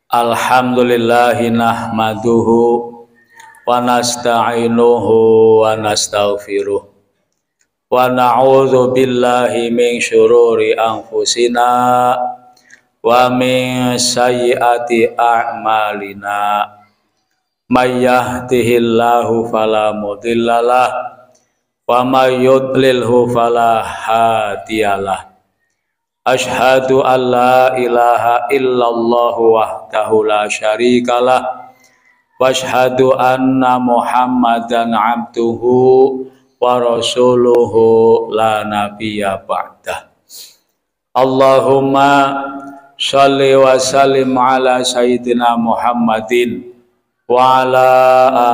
Alhamdulillahi nahmaduhu wa nasta'inuhu wa nastaghfiruh wa na'udzu billahi min syururi anfusina wa min sayyiati a'malina may yahdihillahu fala mudhillalah wa may yudlilhu fala hadiyalah. Asyhadu an la ilaha illallah wahdahu la syarikalah wa asyhadu anna Muhammadan abduhu wa rasuluhu la nabiyya ba'dah. Allahumma shalli wa sallim ala sayyidina Muhammadin wa ala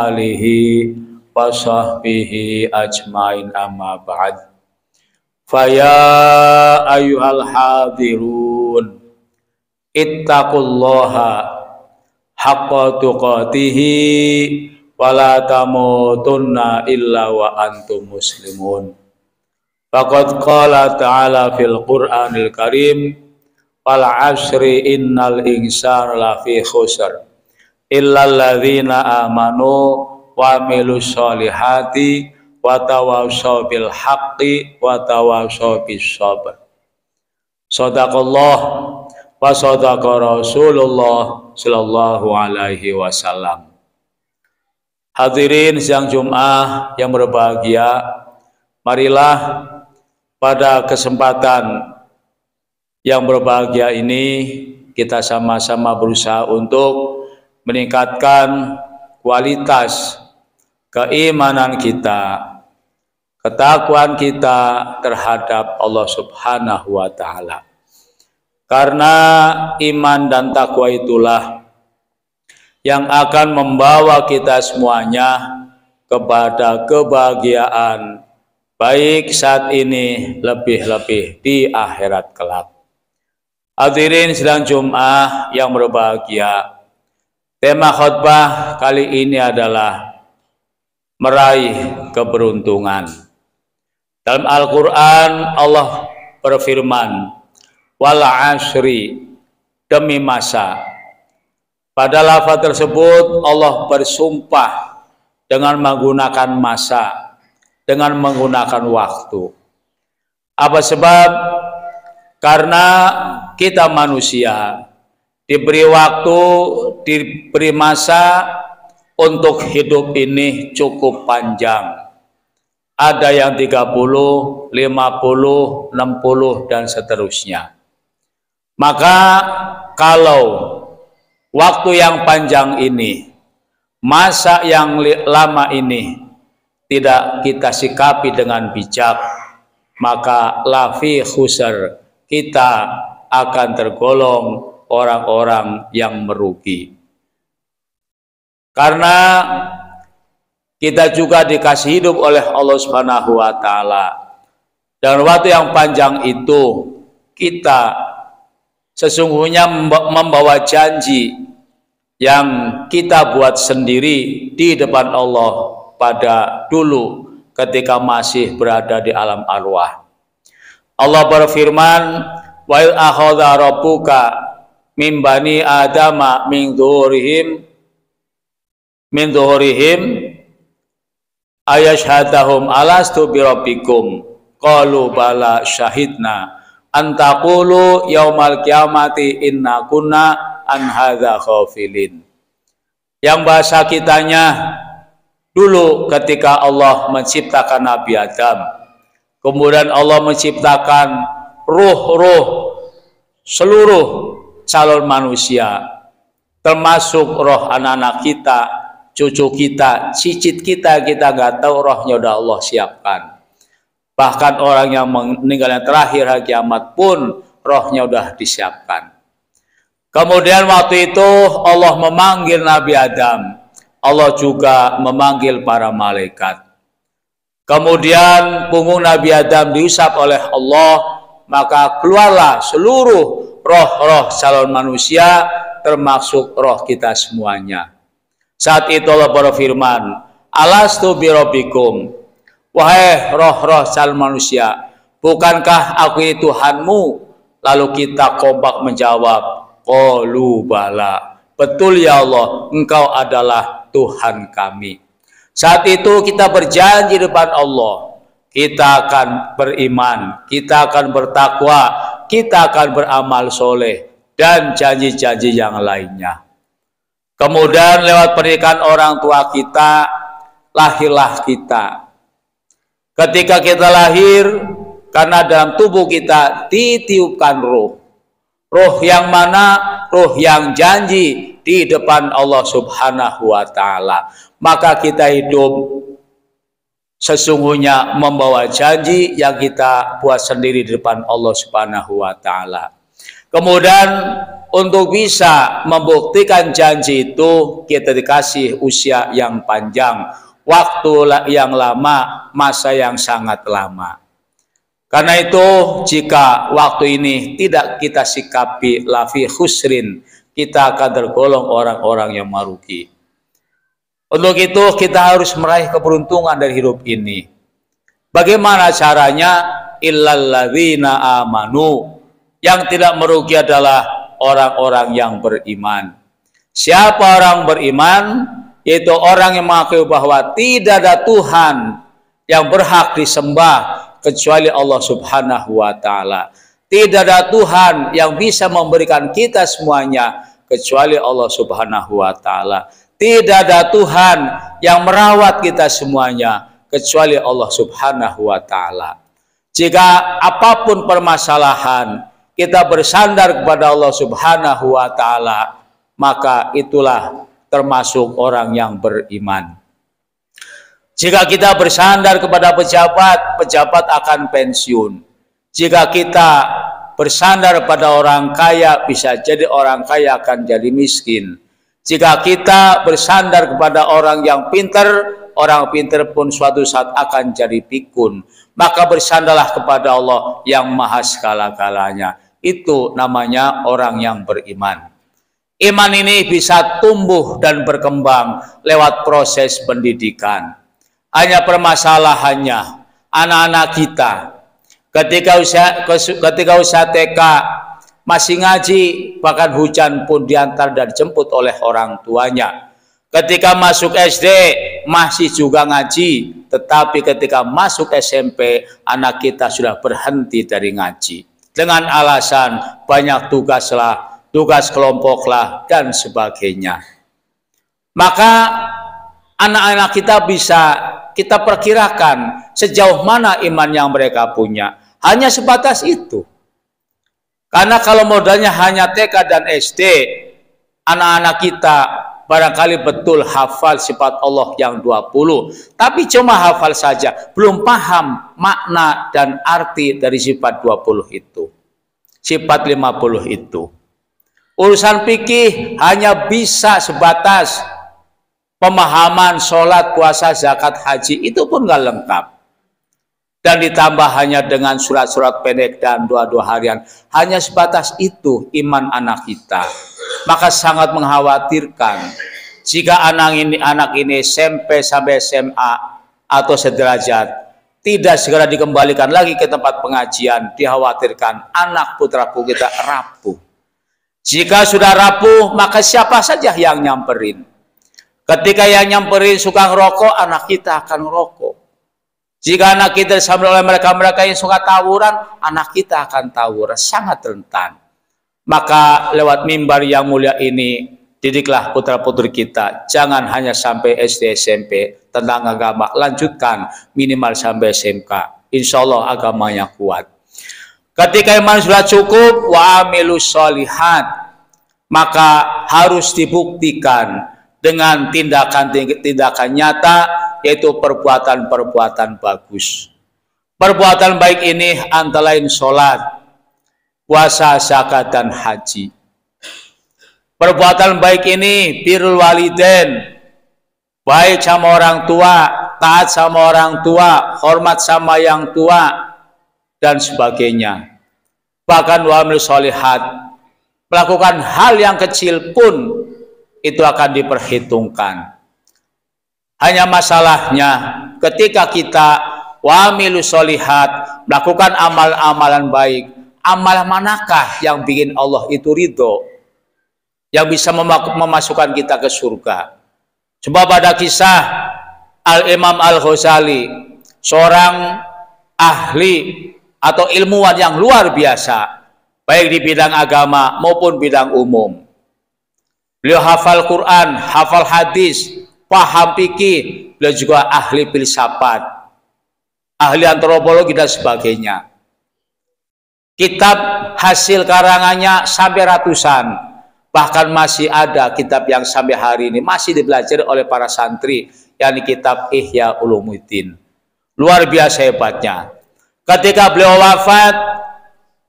alihi wa sahbihi ajmain amma ba'd. Faya ayyuhal hadirun ittaqullaha haqqa tuqatihi wa la tamutunna illa wa antum muslimun. Faqad qala ta'ala fil Qur'anil Karim wal 'asri innal insana lafi khusr illal ladzina amanu wa 'amilus sholihati wa tawassaw bil haqqi wa tawassaw bis sabr. Shadaqallah wa shadaqa Rasulullah sallallahu alaihi wasallam. Hadirin siang Jumat yang berbahagia, marilah pada kesempatan yang berbahagia ini kita sama-sama berusaha untuk meningkatkan kualitas keimanan kita, ketakwaan kita terhadap Allah Subhanahu wa Ta'ala. Karena iman dan takwa itulah yang akan membawa kita semuanya kepada kebahagiaan, baik saat ini lebih-lebih di akhirat kelak. Hadirin sidang Jumat yang berbahagia, tema khutbah kali ini adalah meraih keberuntungan. Dalam Al-Quran Allah berfirman, wal 'asri, demi masa. Pada lafaz tersebut Allah bersumpah dengan menggunakan masa, dengan menggunakan waktu. Apa sebab? Karena kita manusia diberi waktu, diberi masa untuk hidup ini cukup panjang. Ada yang 30, 50, 60 dan seterusnya. Maka kalau waktu yang panjang ini, masa yang lama ini tidak kita sikapi dengan bijak, maka lafi khusr, kita akan tergolong orang-orang yang merugi. Karena kita juga dikasih hidup oleh Allah Subhanahu wa Ta'ala, dan waktu yang panjang itu kita sesungguhnya membawa janji yang kita buat sendiri di depan Allah pada dulu ketika masih berada di alam arwah. Allah berfirman, wa idh akhadha rabbuka min bani adama min dhuhurihim ayashhadahum alastu birabbikum qalu bala syahidna antaqulu yaumal qiyamati inna kunna an hadza ghafilin. Yang bahasa kitanya dulu ketika Allah menciptakan Nabi Adam, kemudian Allah menciptakan ruh-ruh seluruh calon manusia, termasuk roh anak-anak kita, cucu kita, cicit kita, kita nggak tahu rohnya udah Allah siapkan. Bahkan orang yang meninggal yang terakhir hari kiamat pun rohnya udah disiapkan. Kemudian waktu itu Allah memanggil Nabi Adam, Allah juga memanggil para malaikat. Kemudian punggung Nabi Adam diusap oleh Allah, maka keluarlah seluruh roh-roh calon manusia termasuk roh kita semuanya. Saat itu Allah berfirman, alastu birabbikum, wahai roh-roh calon manusia, bukankah aku ini Tuhanmu? Lalu kita kompak menjawab, qalu bala, betul ya Allah, engkau adalah Tuhan kami. Saat itu kita berjanji depan Allah, kita akan beriman, kita akan bertakwa, kita akan beramal soleh, dan janji-janji yang lainnya. Kemudian lewat pernikahan orang tua kita, lahirlah kita. Ketika kita lahir, karena dalam tubuh kita ditiupkan roh. Roh yang mana? Roh yang janji di depan Allah Subhanahu wa Ta'ala. Maka kita hidup sesungguhnya membawa janji yang kita buat sendiri di depan Allah Subhanahu wa Ta'ala. Kemudian untuk bisa membuktikan janji itu, kita dikasih usia yang panjang, waktu yang lama, masa yang sangat lama. Karena itu jika waktu ini tidak kita sikapi lafi khusrin, kita akan tergolong orang-orang yang merugi. Untuk itu kita harus meraih keberuntungan dari hidup ini. Bagaimana caranya? Illalladzina amanu. Yang tidak merugi adalah orang-orang yang beriman. Siapa orang beriman? Yaitu orang yang mengakui bahwa tidak ada Tuhan yang berhak disembah kecuali Allah Subhanahu wa Ta'ala. Tidak ada Tuhan yang bisa memberikan kita semuanya kecuali Allah Subhanahu wa Ta'ala. Tidak ada Tuhan yang merawat kita semuanya kecuali Allah Subhanahu wa Ta'ala. Jika apapun permasalahan, kita bersandar kepada Allah Subhanahu wa Ta'ala, maka itulah termasuk orang yang beriman. Jika kita bersandar kepada pejabat, pejabat akan pensiun. Jika kita bersandar pada orang kaya, bisa jadi orang kaya akan jadi miskin. Jika kita bersandar kepada orang yang pintar, orang pintar pun suatu saat akan jadi pikun. Maka bersandarlah kepada Allah yang maha segala-galanya. Itu namanya orang yang beriman. Iman ini bisa tumbuh dan berkembang lewat proses pendidikan. Hanya permasalahannya, anak-anak kita ketika usia TK masih ngaji, bahkan hujan pun diantar dan dijemput oleh orang tuanya. Ketika masuk SD masih juga ngaji, tetapi ketika masuk SMP anak kita sudah berhenti dari ngaji dengan alasan banyak tugas lah, tugas kelompok lah, dan sebagainya. Maka anak-anak kita bisa kita perkirakan sejauh mana iman yang mereka punya. Hanya sebatas itu. Karena kalau modalnya hanya TK dan SD, anak-anak kita barangkali betul hafal sifat Allah yang 20, tapi cuma hafal saja, belum paham makna dan arti dari sifat 20 itu. Sifat 50 itu. Urusan fikih hanya bisa sebatas pemahaman sholat, puasa, zakat, haji, itu pun nggak lengkap. Dan ditambah hanya dengan surat-surat pendek dan doa-doa harian. Hanya sebatas itu iman anak kita. Maka sangat mengkhawatirkan jika anak ini SMP sampai SMA atau sederajat tidak segera dikembalikan lagi ke tempat pengajian, dikhawatirkan anak putra-putri kita rapuh. Jika sudah rapuh, maka siapa saja yang nyamperin? Ketika yang nyamperin suka ngerokok, anak kita akan ngerokok. Jika anak kita disamber oleh mereka-mereka yang suka tawuran, anak kita akan tawuran, sangat rentan. Maka lewat mimbar yang mulia ini, didiklah putra-putri kita. Jangan hanya sampai SD SMP tentang agama, lanjutkan minimal sampai SMK. Insya Allah agamanya kuat. Ketika iman sudah cukup, wa amilus sholihat, maka harus dibuktikan dengan tindakan nyata, yaitu perbuatan-perbuatan bagus. Perbuatan baik ini antara lain sholat, puasa, zakat, dan haji. Perbuatan baik ini birrul walidain, baik sama orang tua, taat sama orang tua, hormat sama yang tua, dan sebagainya. Bahkan wa amilus sholihat, melakukan hal yang kecil pun itu akan diperhitungkan. Hanya masalahnya ketika kita wamilu solihat, melakukan amal-amalan baik, amal manakah yang bikin Allah itu ridho, yang bisa memasukkan kita ke surga? Coba pada kisah Al-Imam Al-Ghazali, seorang ahli atau ilmuwan yang luar biasa, baik di bidang agama maupun bidang umum. Beliau hafal Quran, hafal hadis, paham fikih, beliau juga ahli filsafat, ahli antropologi dan sebagainya. Kitab hasil karangannya sampai ratusan, bahkan masih ada kitab yang sampai hari ini masih dipelajari oleh para santri, yakni kitab Ihya Ulumuddin. Luar biasa hebatnya. Ketika beliau wafat,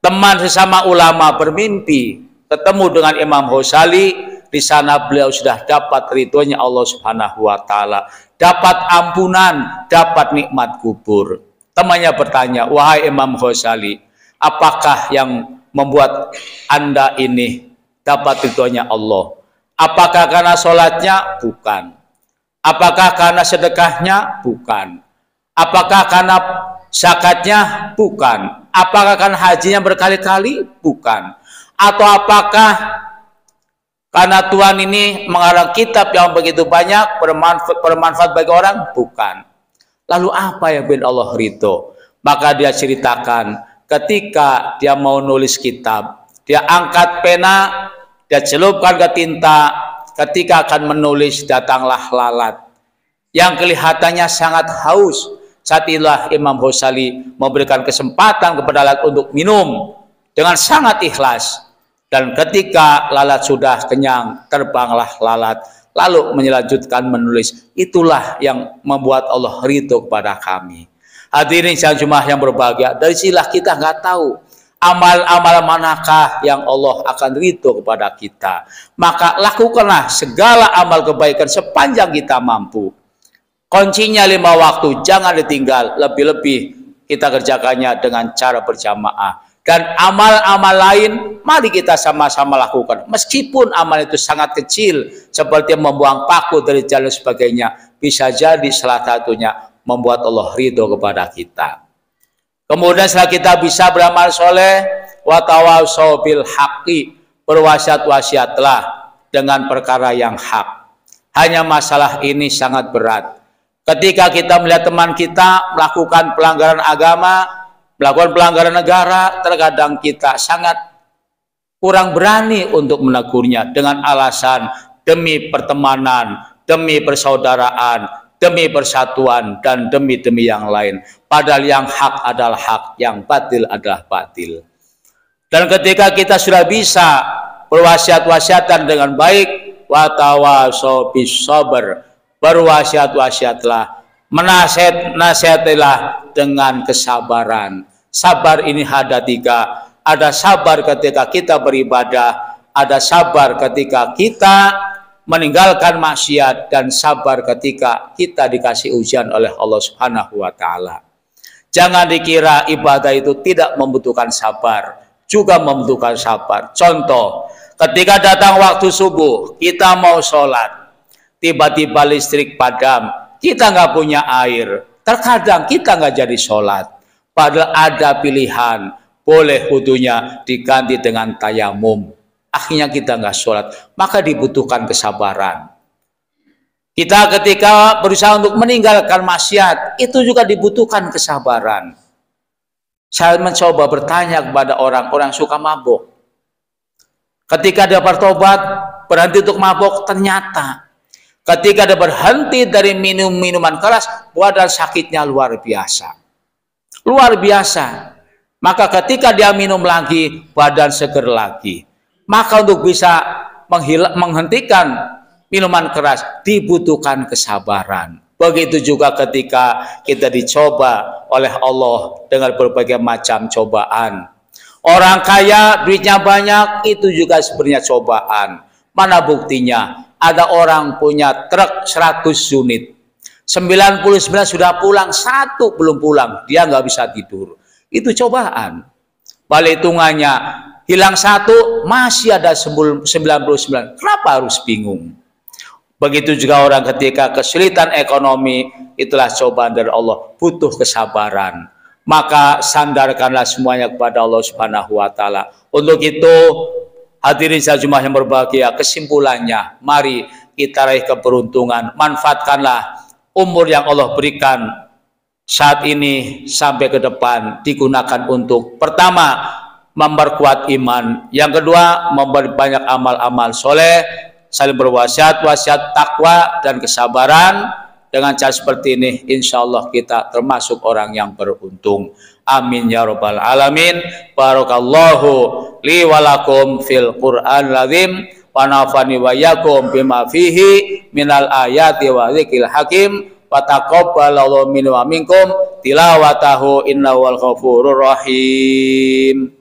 teman sesama ulama bermimpi ketemu dengan Imam Ghazali. Di sana beliau sudah dapat ridhonya Allah Subhanahu wa taala, dapat ampunan, dapat nikmat kubur. Temannya bertanya, "Wahai Imam Ghazali, apakah yang membuat Anda ini dapat ridhonya Allah? Apakah karena sholatnya? Bukan. Apakah karena sedekahnya? Bukan. Apakah karena zakatnya? Bukan. Apakah karena hajinya berkali-kali? Bukan. Atau apakah karena Tuhan ini mengarang kitab yang begitu banyak bermanfaat bagi orang? Bukan. Lalu apa yang bikin Allah ridho? Maka dia ceritakan ketika dia mau nulis kitab, dia angkat pena, dia celupkan ke tinta, ketika akan menulis datanglah lalat yang kelihatannya sangat haus. Saat itulah Imam Ghazali memberikan kesempatan kepada lalat untuk minum dengan sangat ikhlas. Dan ketika lalat sudah kenyang, terbanglah lalat, lalu melanjutkan menulis. Itulah yang membuat Allah ridho kepada kami. Hadirin yang jemaah yang berbahagia, dari sinilah kita nggak tahu amal-amal manakah yang Allah akan ridho kepada kita. Maka lakukanlah segala amal kebaikan sepanjang kita mampu. Kuncinya 5 waktu, jangan ditinggal. Lebih-lebih kita kerjakannya dengan cara berjamaah. Dan amal-amal lain, mari kita sama-sama lakukan. Meskipun amal itu sangat kecil, seperti membuang paku dari jalan sebagainya, bisa jadi salah satunya membuat Allah ridho kepada kita. Kemudian setelah kita bisa beramal soleh, watawasau bil haqqi, berwasiat-wasiatlah dengan perkara yang hak. Hanya masalah ini sangat berat. Ketika kita melihat teman kita melakukan pelanggaran agama, melakukan pelanggaran negara, terkadang kita sangat kurang berani untuk menegurnya dengan alasan demi pertemanan, demi persaudaraan, demi persatuan, dan demi yang lain. Padahal yang hak adalah hak, yang batil adalah batil. Dan ketika kita sudah bisa berwasiat-wasiatan dengan baik, watawasau bis sabr, berwasiat-wasiatlah, menasihatilah dengan kesabaran. Sabar ini ada 3. Ada sabar ketika kita beribadah, ada sabar ketika kita meninggalkan maksiat, dan sabar ketika kita dikasih ujian oleh Allah Subhanahu wa taala. Jangan dikira ibadah itu tidak membutuhkan sabar, juga membutuhkan sabar. Contoh, ketika datang waktu subuh, kita mau sholat, tiba-tiba listrik padam, kita nggak punya air, terkadang kita nggak jadi sholat. Padahal ada pilihan, boleh wudunya diganti dengan tayamum. Akhirnya kita nggak sholat, maka dibutuhkan kesabaran. Kita ketika berusaha untuk meninggalkan maksiat, itu juga dibutuhkan kesabaran. Saya mencoba bertanya kepada orang-orang suka mabuk. Ketika dia bertobat, berhenti untuk mabuk, ternyata ketika dia berhenti dari minuman keras, badan sakitnya luar biasa. Luar biasa. Maka ketika dia minum lagi, badan seger lagi. Maka untuk bisa menghentikan minuman keras dibutuhkan kesabaran. Begitu juga ketika kita dicoba oleh Allah dengan berbagai macam cobaan. Orang kaya duitnya banyak, itu juga sebenarnya cobaan. Mana buktinya? Ada orang punya truk 100 unit, 99 sudah pulang, 1 belum pulang, dia nggak bisa tidur. Itu cobaan. Balik hitungannya, hilang satu, masih ada 99. Kenapa harus bingung? Begitu juga orang ketika kesulitan ekonomi, itulah cobaan dari Allah, butuh kesabaran. Maka sandarkanlah semuanya kepada Allah Subhanahu wa taala. Untuk itu, hadirin Jumat yang berbahagia, kesimpulannya, mari kita raih keberuntungan, manfaatkanlah umur yang Allah berikan saat ini sampai ke depan, digunakan untuk pertama, memperkuat iman, yang kedua, memperbanyak amal-amal soleh, saling berwasiat, wasiat takwa dan kesabaran. Dengan cara seperti ini, insya Allah kita termasuk orang yang beruntung. Amin ya rabbal alamin. Barakallahu li walakum fil Qur'an lazim wa nafani wa yakum bima fihi minal ayati wa dzikril hakim wa taqabbalallahu minna wa minkum tilawatahu innahu wal ghafurur rahim.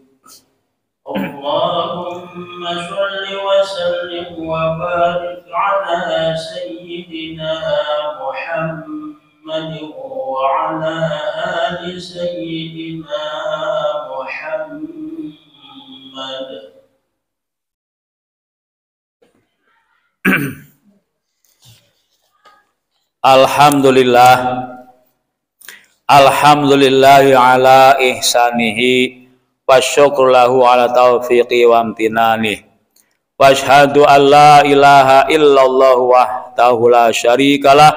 Allahumma sholli wa sallim wa barik ala sayyidina Muhammad wa ala ali sayyidina Muhammad. Alhamdulillah, alhamdulillahi ala ihsanihi wa syukru lahu ala taufiqi wa amtinani wa ashhadu an la ilaha illallah wahdahu la syarikalah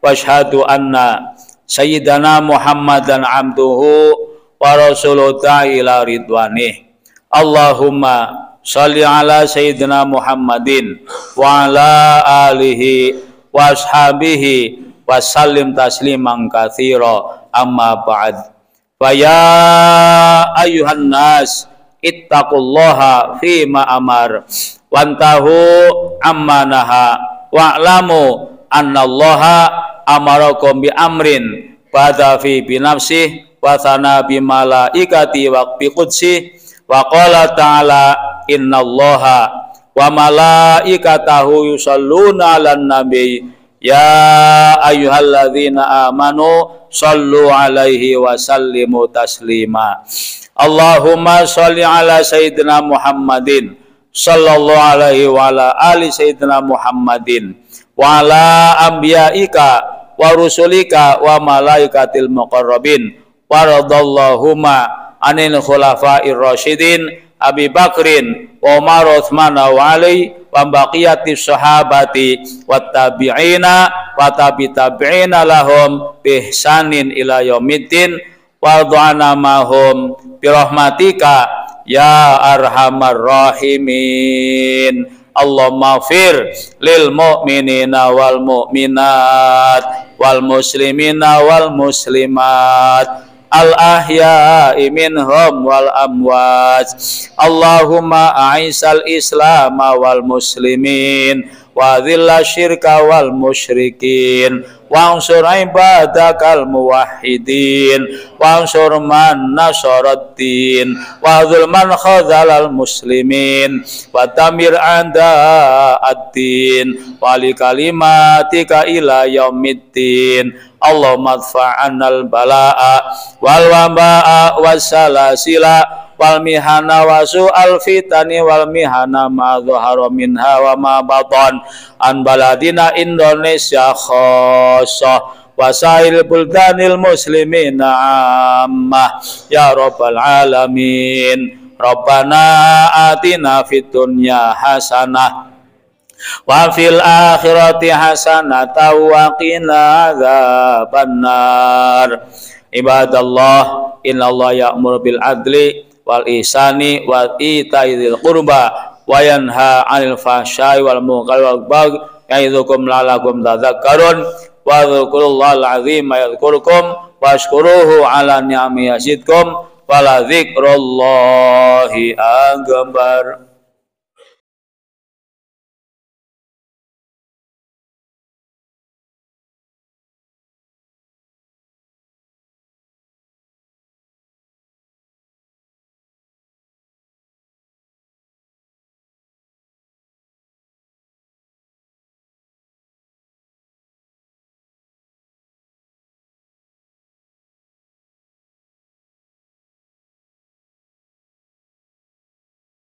wa ashhadu anna sayyidana Muhammadan abduhu wa rasuluhu ta'ala ridwanih. Allahumma sholli ala sayyidina Muhammadin wa ala alihi wa ashabihi wa sallim tasliman katsira, amma ba'd. Faya ayuhan nas ittaqullaha fima amar wantahu amma naha wa'lamu annallaha amarakum bi amrin bada fi binafsih wa thana bi malaikati wa bi qudsi wa qala ta'ala innallaha wa malaikatahu yusalluna 'alan nabi ya ayyuhalladzina amanu sallu alaihi wa sallimu taslima. Allahumma sholli ala sayyidina Muhammadin sallallahu alaihi wa ala ali sayyidina Muhammadin wa ala anbiyaika wa rusulika wa malaikatil muqarrabin wa radallahumma anil khulafa'ir rasyidin Abi Bakrin wa Umar Utsman wa Ali wa baqiyati sahabati wat tabi'ina wa tabi'ina lahum bi ihsanin ila yaumiddin wa dhana mahum bi rahmatika ya arhamar rahimin. Allahumma fir lil mu'minina wal mu'minat wal muslimina wal muslimat al ahya'i minhum wal amwat. Allahumma a'isal islam wal muslimin wa dhilla syirka wal musyrikin wa ansur ibadakal muwahhidin wa ansur man nasaraddin wa zulman khazalal muslimin wa tamir anda ad-din wa li kalimatika ila yaumiddin. Allahumma adfa'annal bala'a wal waba'a wassalasila wal mihana wa su'al fitani wal mihana ma dhahara minha wa ma batan an baladina Indonesia khossah wa sa'il buldanil muslimina ammah ya rabbal alamin. Rabbana atina fid dunya hasanah wa fil akhirati hasanatan wa qina adzabannar. Ibadallah, innallaha ya'muru bil adli wal ihsani wa ita'i dzil qurba wa yanha 'anil fahsya'i wal munkari wal baghi ya'idzukum la'allakum tadhakkarun wa dzkurullahal 'azima yadhkurukum washkuruhu 'ala ni'amihi yazidkum wa la dzikrullahi akbar.